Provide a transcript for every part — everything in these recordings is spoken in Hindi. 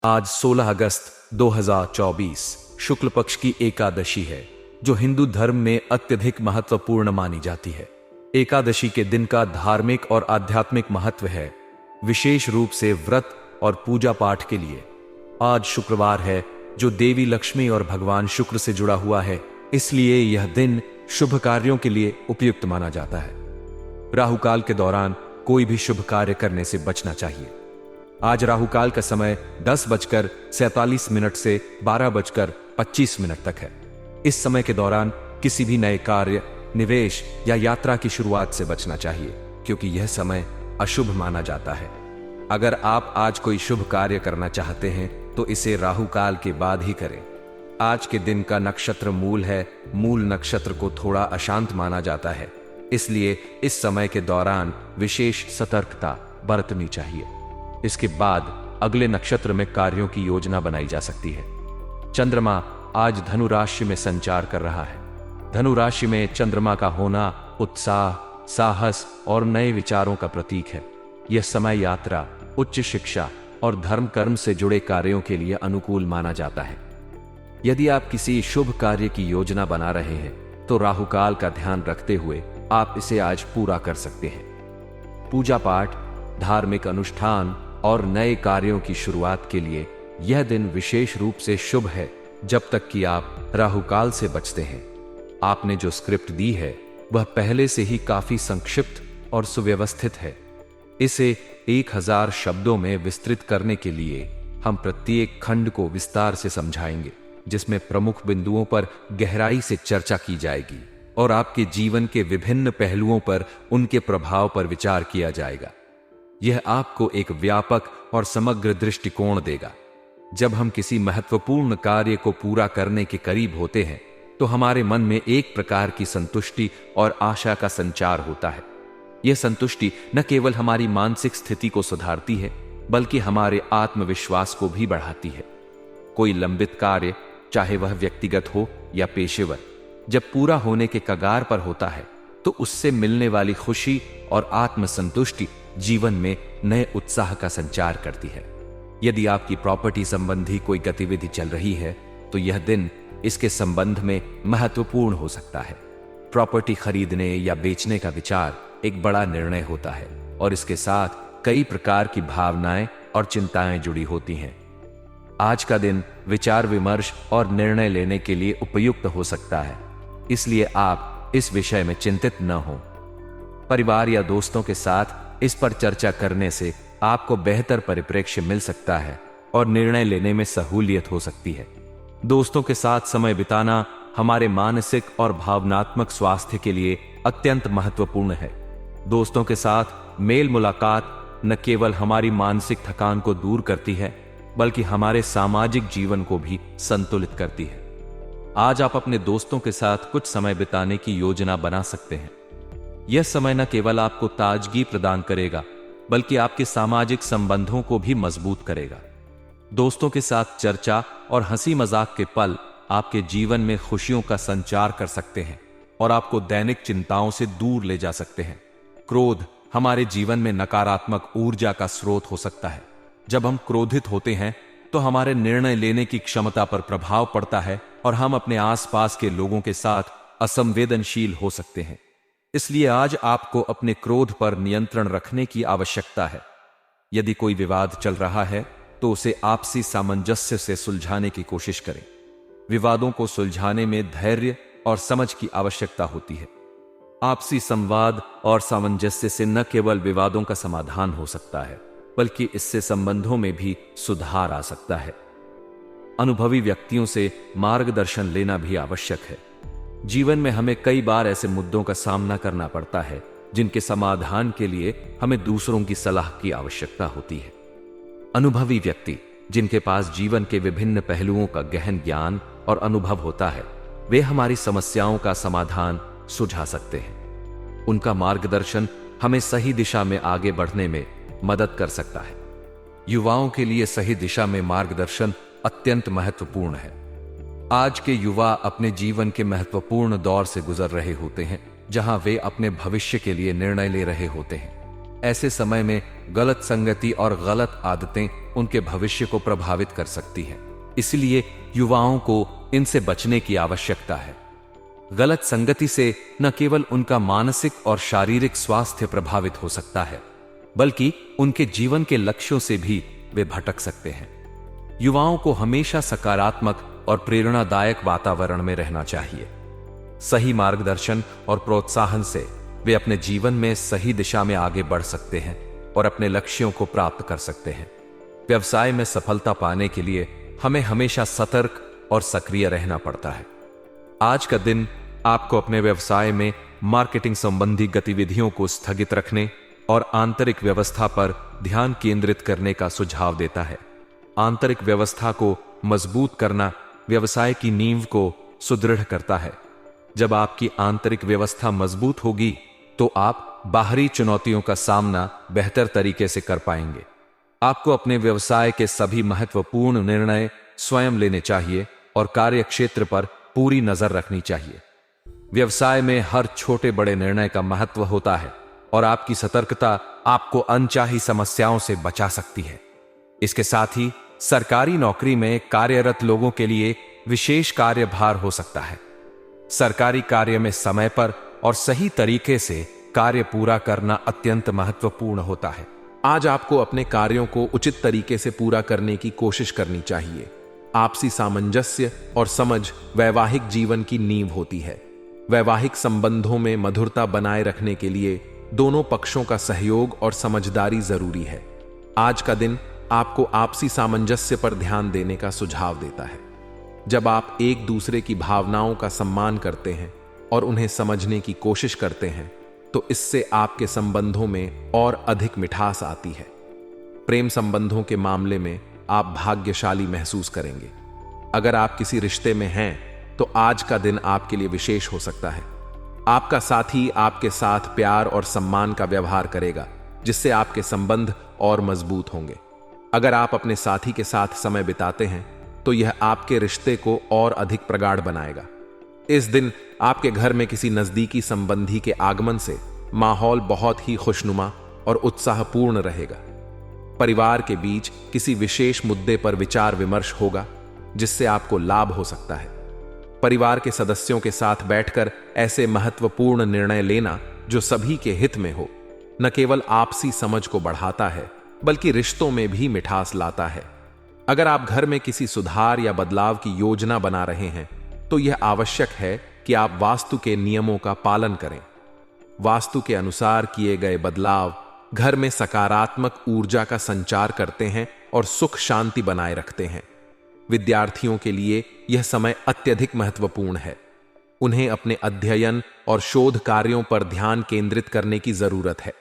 आज 16 अगस्त 2024 शुक्ल पक्ष की एकादशी है, जो हिंदू धर्म में अत्यधिक महत्वपूर्ण मानी जाती है। एकादशी के दिन का धार्मिक और आध्यात्मिक महत्व है, विशेष रूप से व्रत और पूजा पाठ के लिए। आज शुक्रवार है, जो देवी लक्ष्मी और भगवान शुक्र से जुड़ा हुआ है, इसलिए यह दिन शुभ कार्यों के लिए उपयुक्त माना जाता है। राहुकाल के दौरान कोई भी शुभ कार्य करने से बचना चाहिए। आज राहुकाल का समय 10:47 से 12:25 तक है। इस समय के दौरान किसी भी नए कार्य, निवेश या यात्रा की शुरुआत से बचना चाहिए, क्योंकि यह समय अशुभ माना जाता है। अगर आप आज कोई शुभ कार्य करना चाहते हैं तो इसे राहुकाल के बाद ही करें। आज के दिन का नक्षत्र मूल है। मूल नक्षत्र को थोड़ा अशांत माना जाता है, इसलिए इस समय के दौरान विशेष सतर्कता बरतनी चाहिए। इसके बाद अगले नक्षत्र में कार्यों की योजना बनाई जा सकती है। चंद्रमा आज धनु राशि में संचार कर रहा है। धनु राशि में चंद्रमा का होना उत्साह, साहस और नए विचारों का प्रतीक है। यह समय यात्रा, उच्च शिक्षा और धर्म कर्म से जुड़े कार्यों के लिए अनुकूल माना जाता है। यदि आप किसी शुभ कार्य की योजना बना रहे हैं तो राहुकाल का ध्यान रखते हुए आप इसे आज पूरा कर सकते हैं। पूजा पाठ, धार्मिक अनुष्ठान और नए कार्यों की शुरुआत के लिए यह दिन विशेष रूप से शुभ है, जब तक कि आप राहुकाल से बचते हैं। आपने जो स्क्रिप्ट दी है वह पहले से ही काफी संक्षिप्त और सुव्यवस्थित है। इसे 1000 शब्दों में विस्तृत करने के लिए हम प्रत्येक खंड को विस्तार से समझाएंगे, जिसमें प्रमुख बिंदुओं पर गहराई से चर्चा की जाएगी और आपके जीवन के विभिन्न पहलुओं पर उनके प्रभाव पर विचार किया जाएगा। यह आपको एक व्यापक और समग्र दृष्टिकोण देगा। जब हम किसी महत्वपूर्ण कार्य को पूरा करने के करीब होते हैं तो हमारे मन में एक प्रकार की संतुष्टि और आशा का संचार होता है। यह संतुष्टि न केवल हमारी मानसिक स्थिति को सुधारती है, बल्कि हमारे आत्मविश्वास को भी बढ़ाती है। कोई लंबित कार्य, चाहे वह व्यक्तिगत हो या पेशेवर, जब पूरा होने के कगार पर होता है तो उससे मिलने वाली खुशी और आत्मसंतुष्टि जीवन में नए उत्साह का संचार करती है। यदि आपकी प्रॉपर्टी संबंधी कोई गतिविधि चल रही है तो यह दिन इसके संबंध में महत्वपूर्ण हो सकता है। प्रॉपर्टी खरीदने या बेचने का विचार एक बड़ा निर्णय होता है और इसके साथ कई प्रकार की भावनाएं और चिंताएं जुड़ी होती हैं। आज का दिन विचार विमर्श और निर्णय लेने के लिए उपयुक्त हो सकता है, इसलिए आप इस विषय में चिंतित न हो। परिवार या दोस्तों के साथ इस पर चर्चा करने से आपको बेहतर परिप्रेक्ष्य मिल सकता है और निर्णय लेने में सहूलियत हो सकती है। दोस्तों के साथ समय बिताना हमारे मानसिक और भावनात्मक स्वास्थ्य के लिए अत्यंत महत्वपूर्ण है। दोस्तों के साथ मेल मुलाकात न केवल हमारी मानसिक थकान को दूर करती है, बल्कि हमारे सामाजिक जीवन को भी संतुलित करती है। आज आप अपने दोस्तों के साथ कुछ समय बिताने की योजना बना सकते हैं। यह समय न केवल आपको ताजगी प्रदान करेगा, बल्कि आपके सामाजिक संबंधों को भी मजबूत करेगा। दोस्तों के साथ चर्चा और हंसी मजाक के पल आपके जीवन में खुशियों का संचार कर सकते हैं और आपको दैनिक चिंताओं से दूर ले जा सकते हैं। क्रोध हमारे जीवन में नकारात्मक ऊर्जा का स्रोत हो सकता है। जब हम क्रोधित होते हैं तो हमारे निर्णय लेने की क्षमता पर प्रभाव पड़ता है और हम अपने आसपास के लोगों के साथ असंवेदनशील हो सकते हैं। इसलिए आज आपको अपने क्रोध पर नियंत्रण रखने की आवश्यकता है। यदि कोई विवाद चल रहा है तो उसे आपसी सामंजस्य से सुलझाने की कोशिश करें। विवादों को सुलझाने में धैर्य और समझ की आवश्यकता होती है। आपसी संवाद और सामंजस्य से न केवल विवादों का समाधान हो सकता है, बल्कि इससे संबंधों में भी सुधार आ सकता है। अनुभवी व्यक्तियों से मार्गदर्शन लेना भी आवश्यक है। जीवन में हमें कई बार ऐसे मुद्दों का सामना करना पड़ता है जिनके समाधान के लिए हमें दूसरों की सलाह की आवश्यकता होती है। अनुभवी व्यक्ति, जिनके पास जीवन के विभिन्न पहलुओं का गहन ज्ञान और अनुभव होता है, वे हमारी समस्याओं का समाधान सुझा सकते हैं। उनका मार्गदर्शन हमें सही दिशा में आगे बढ़ने में मदद कर सकता है। युवाओं के लिए सही दिशा में मार्गदर्शन अत्यंत महत्वपूर्ण है। आज के युवा अपने जीवन के महत्वपूर्ण दौर से गुजर रहे होते हैं, जहां वे अपने भविष्य के लिए निर्णय ले रहे होते हैं। ऐसे समय में गलत संगति और गलत आदतें उनके भविष्य को प्रभावित कर सकती हैं। इसलिए युवाओं को इनसे बचने की आवश्यकता है। गलत संगति से न केवल उनका मानसिक और शारीरिक स्वास्थ्य प्रभावित हो सकता है, बल्कि उनके जीवन के लक्ष्यों से भी वे भटक सकते हैं। युवाओं को हमेशा सकारात्मक और प्रेरणादायक वातावरण में रहना चाहिए। सही मार्गदर्शन और प्रोत्साहन से वे अपने जीवन में सही दिशा में आगे बढ़ सकते हैं और अपने लक्ष्यों को प्राप्त कर सकते हैं। व्यवसाय में सफलता पाने के लिए हमें हमेशा सतर्क और सक्रिय रहना पड़ता है। आज का दिन आपको अपने व्यवसाय में मार्केटिंग संबंधी गतिविधियों को स्थगित रखने और आंतरिक व्यवस्था पर ध्यान केंद्रित करने का सुझाव देता है। आंतरिक व्यवस्था को मजबूत करना व्यवसाय की नींव को सुदृढ़ करता है। जब आपकी आंतरिक व्यवस्था मजबूत होगी तो आप बाहरी चुनौतियों का सामना बेहतर तरीके से कर पाएंगे। आपको अपने व्यवसाय के सभी महत्वपूर्ण निर्णय स्वयं लेने चाहिए और कार्यक्षेत्र पर पूरी नजर रखनी चाहिए। व्यवसाय में हर छोटे बड़े निर्णय का महत्व होता है और आपकी सतर्कता आपको अनचाही समस्याओं से बचा सकती है। इसके साथ ही सरकारी नौकरी में कार्यरत लोगों के लिए विशेष कार्यभार हो सकता है। सरकारी कार्य में समय पर और सही तरीके से कार्य पूरा करना अत्यंत महत्वपूर्ण होता है। आज आपको अपने कार्यों को उचित तरीके से पूरा करने की कोशिश करनी चाहिए। आपसी सामंजस्य और समझ वैवाहिक जीवन की नींव होती है। वैवाहिक संबंधों में मधुरता बनाए रखने के लिए दोनों पक्षों का सहयोग और समझदारी जरूरी है। आज का दिन आपको आपसी सामंजस्य पर ध्यान देने का सुझाव देता है। जब आप एक दूसरे की भावनाओं का सम्मान करते हैं और उन्हें समझने की कोशिश करते हैं तो इससे आपके संबंधों में और अधिक मिठास आती है। प्रेम संबंधों के मामले में आप भाग्यशाली महसूस करेंगे। अगर आप किसी रिश्ते में हैं तो आज का दिन आपके लिए विशेष हो सकता है। आपका साथी आपके साथ प्यार और सम्मान का व्यवहार करेगा, जिससे आपके संबंध और मजबूत होंगे। अगर आप अपने साथी के साथ समय बिताते हैं तो यह आपके रिश्ते को और अधिक प्रगाढ़ बनाएगा। इस दिन आपके घर में किसी नजदीकी संबंधी के आगमन से माहौल बहुत ही खुशनुमा और उत्साहपूर्ण रहेगा। परिवार के बीच किसी विशेष मुद्दे पर विचार विमर्श होगा, जिससे आपको लाभ हो सकता है। परिवार के सदस्यों के साथ बैठकर ऐसे महत्वपूर्ण निर्णय लेना जो सभी के हित में हो, न केवल आपसी समझ को बढ़ाता है बल्कि रिश्तों में भी मिठास लाता है। अगर आप घर में किसी सुधार या बदलाव की योजना बना रहे हैं तो यह आवश्यक है कि आप वास्तु के नियमों का पालन करें। वास्तु के अनुसार किए गए बदलाव घर में सकारात्मक ऊर्जा का संचार करते हैं और सुख शांति बनाए रखते हैं। विद्यार्थियों के लिए यह समय अत्यधिक महत्वपूर्ण है। उन्हें अपने अध्ययन और शोध कार्यों पर ध्यान केंद्रित करने की जरूरत है।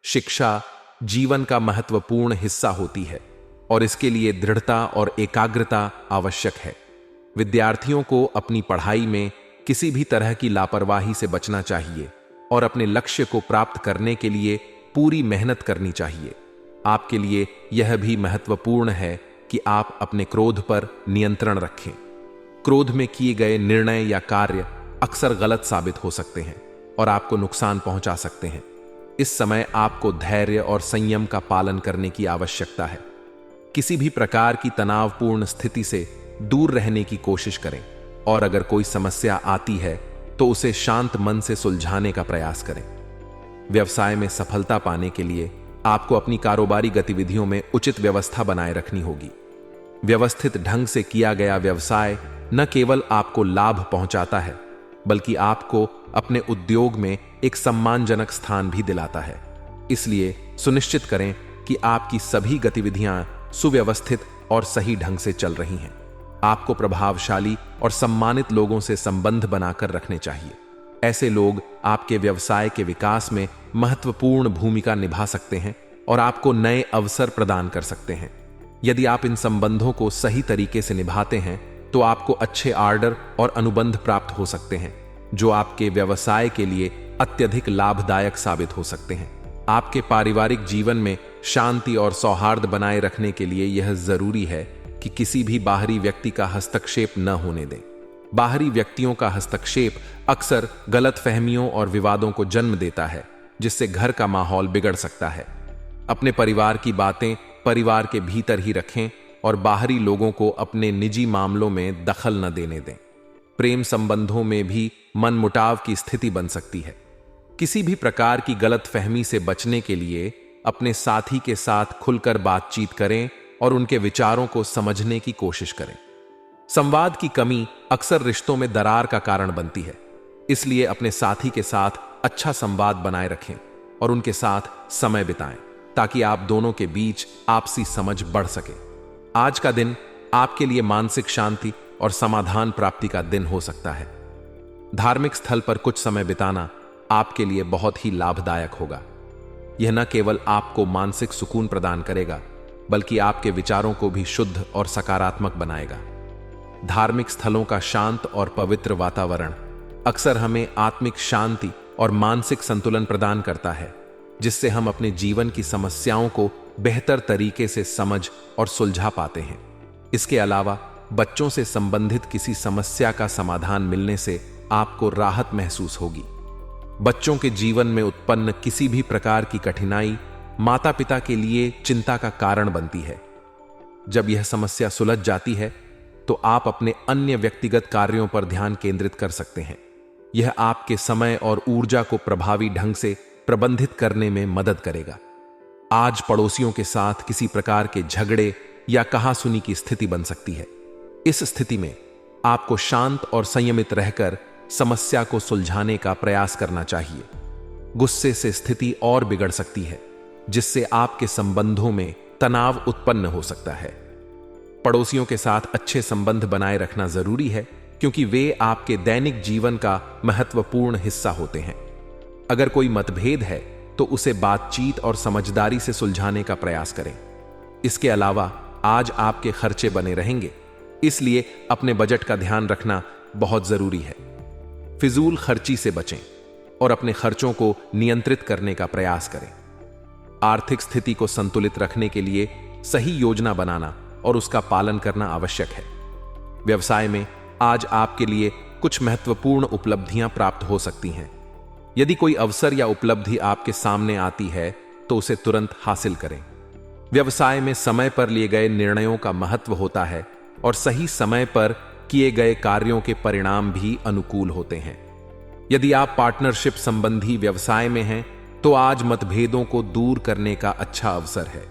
शिक्षा जीवन का महत्वपूर्ण हिस्सा होती है और इसके लिए दृढ़ता और एकाग्रता आवश्यक है। विद्यार्थियों को अपनी पढ़ाई में किसी भी तरह की लापरवाही से बचना चाहिए और अपने लक्ष्य को प्राप्त करने के लिए पूरी मेहनत करनी चाहिए। आपके लिए यह भी महत्वपूर्ण है कि आप अपने क्रोध पर नियंत्रण रखें। क्रोध में किए गए निर्णय या कार्य अक्सर गलत साबित हो सकते हैं और आपको नुकसान पहुंचा सकते हैं। इस समय आपको धैर्य और संयम का पालन करने की आवश्यकता है। किसी भी प्रकार की तनावपूर्ण स्थिति से दूर रहने की कोशिश करें और अगर कोई समस्या आती है तो उसे शांत मन से सुलझाने का प्रयास करें। व्यवसाय में सफलता पाने के लिए आपको अपनी कारोबारी गतिविधियों में उचित व्यवस्था बनाए रखनी होगी। व्यवस्थित ढंग से किया गया व्यवसाय न केवल आपको लाभ पहुंचाता है बल्कि आपको अपने उद्योग में एक सम्मानजनक स्थान भी दिलाता है। इसलिए सुनिश्चित करें कि आपकी सभी गतिविधियां सुव्यवस्थित और सही ढंग से चल रही हैं। आपको प्रभावशाली और सम्मानित लोगों से संबंध बनाकर रखने चाहिए। ऐसे लोग आपके व्यवसाय के विकास में महत्वपूर्ण भूमिका निभा सकते हैं और आपको नए अवसर प्रदान कर सकते हैं। यदि आप इन संबंधों को सही तरीके से निभाते हैं तो आपको अच्छे ऑर्डर और अनुबंध प्राप्त हो सकते हैं जो आपके व्यवसाय के लिए अत्यधिक लाभदायक साबित हो सकते हैं। आपके पारिवारिक जीवन में शांति और सौहार्द बनाए रखने के लिए यह जरूरी है कि किसी भी बाहरी व्यक्ति का हस्तक्षेप न होने दें। बाहरी व्यक्तियों का हस्तक्षेप अक्सर गलतफहमियों और विवादों को जन्म देता है जिससे घर का माहौल बिगड़ सकता है। अपने परिवार की बातें परिवार के भीतर ही रखें और बाहरी लोगों को अपने निजी मामलों में दखल न देने दें। प्रेम संबंधों में भी मनमुटाव की स्थिति बन सकती है। किसी भी प्रकार की गलतफहमी से बचने के लिए अपने साथी के साथ खुलकर बातचीत करें और उनके विचारों को समझने की कोशिश करें। संवाद की कमी अक्सर रिश्तों में दरार का कारण बनती है, इसलिए अपने साथी के साथ अच्छा संवाद बनाए रखें और उनके साथ समय बिताएं ताकि आप दोनों के बीच आपसी समझ बढ़ सके। आज का दिन आपके लिए मानसिक शांति और समाधान प्राप्ति का दिन हो सकता है। धार्मिक स्थल पर कुछ समय बिताना आपके लिए बहुत ही लाभदायक होगा। यह न केवल आपको मानसिक सुकून प्रदान करेगा, बल्कि आपके विचारों को भी शुद्ध और सकारात्मक बनाएगा। धार्मिक स्थलों का शांत और पवित्र वातावरण अक्सर हमें आत्मिक शांति और मानसिक संतुलन प्रदान करता है, जिससे हम अपने जीवन की समस्याओं को बेहतर तरीके से समझ और सुलझा पाते हैं। इसके अलावा बच्चों से संबंधित किसी समस्या का समाधान मिलने से आपको राहत महसूस होगी। बच्चों के जीवन में उत्पन्न किसी भी प्रकार की कठिनाई माता पिता के लिए चिंता का कारण बनती है। जब यह समस्या सुलझ जाती है तो आप अपने अन्य व्यक्तिगत कार्यों पर ध्यान केंद्रित कर सकते हैं। यह आपके समय और ऊर्जा को प्रभावी ढंग से प्रबंधित करने में मदद करेगा। आज पड़ोसियों के साथ किसी प्रकार के झगड़े या कहासुनी की स्थिति बन सकती है। इस स्थिति में आपको शांत और संयमित रहकर समस्या को सुलझाने का प्रयास करना चाहिए। गुस्से से स्थिति और बिगड़ सकती है, जिससे आपके संबंधों में तनाव उत्पन्न हो सकता है। पड़ोसियों के साथ अच्छे संबंध बनाए रखना जरूरी है, क्योंकि वे आपके दैनिक जीवन का महत्वपूर्ण हिस्सा होते हैं। अगर कोई मतभेद है तो उसे बातचीत और समझदारी से सुलझाने का प्रयास करें। इसके अलावा आज आपके खर्चे बने रहेंगे, इसलिए अपने बजट का ध्यान रखना बहुत जरूरी है। फिजूल खर्ची से बचें और अपने खर्चों को नियंत्रित करने का प्रयास करें। आर्थिक स्थिति को संतुलित रखने के लिए सही योजना बनाना और उसका पालन करना आवश्यक है। व्यवसाय में आज आपके लिए कुछ महत्वपूर्ण उपलब्धियां प्राप्त हो सकती हैं। यदि कोई अवसर या उपलब्धि आपके सामने आती है तो उसे तुरंत हासिल करें। व्यवसाय में समय पर लिए गए निर्णयों का महत्व होता है और सही समय पर किए गए कार्यों के परिणाम भी अनुकूल होते हैं। यदि आप पार्टनरशिप संबंधी व्यवसाय में हैं तो आज मतभेदों को दूर करने का अच्छा अवसर है।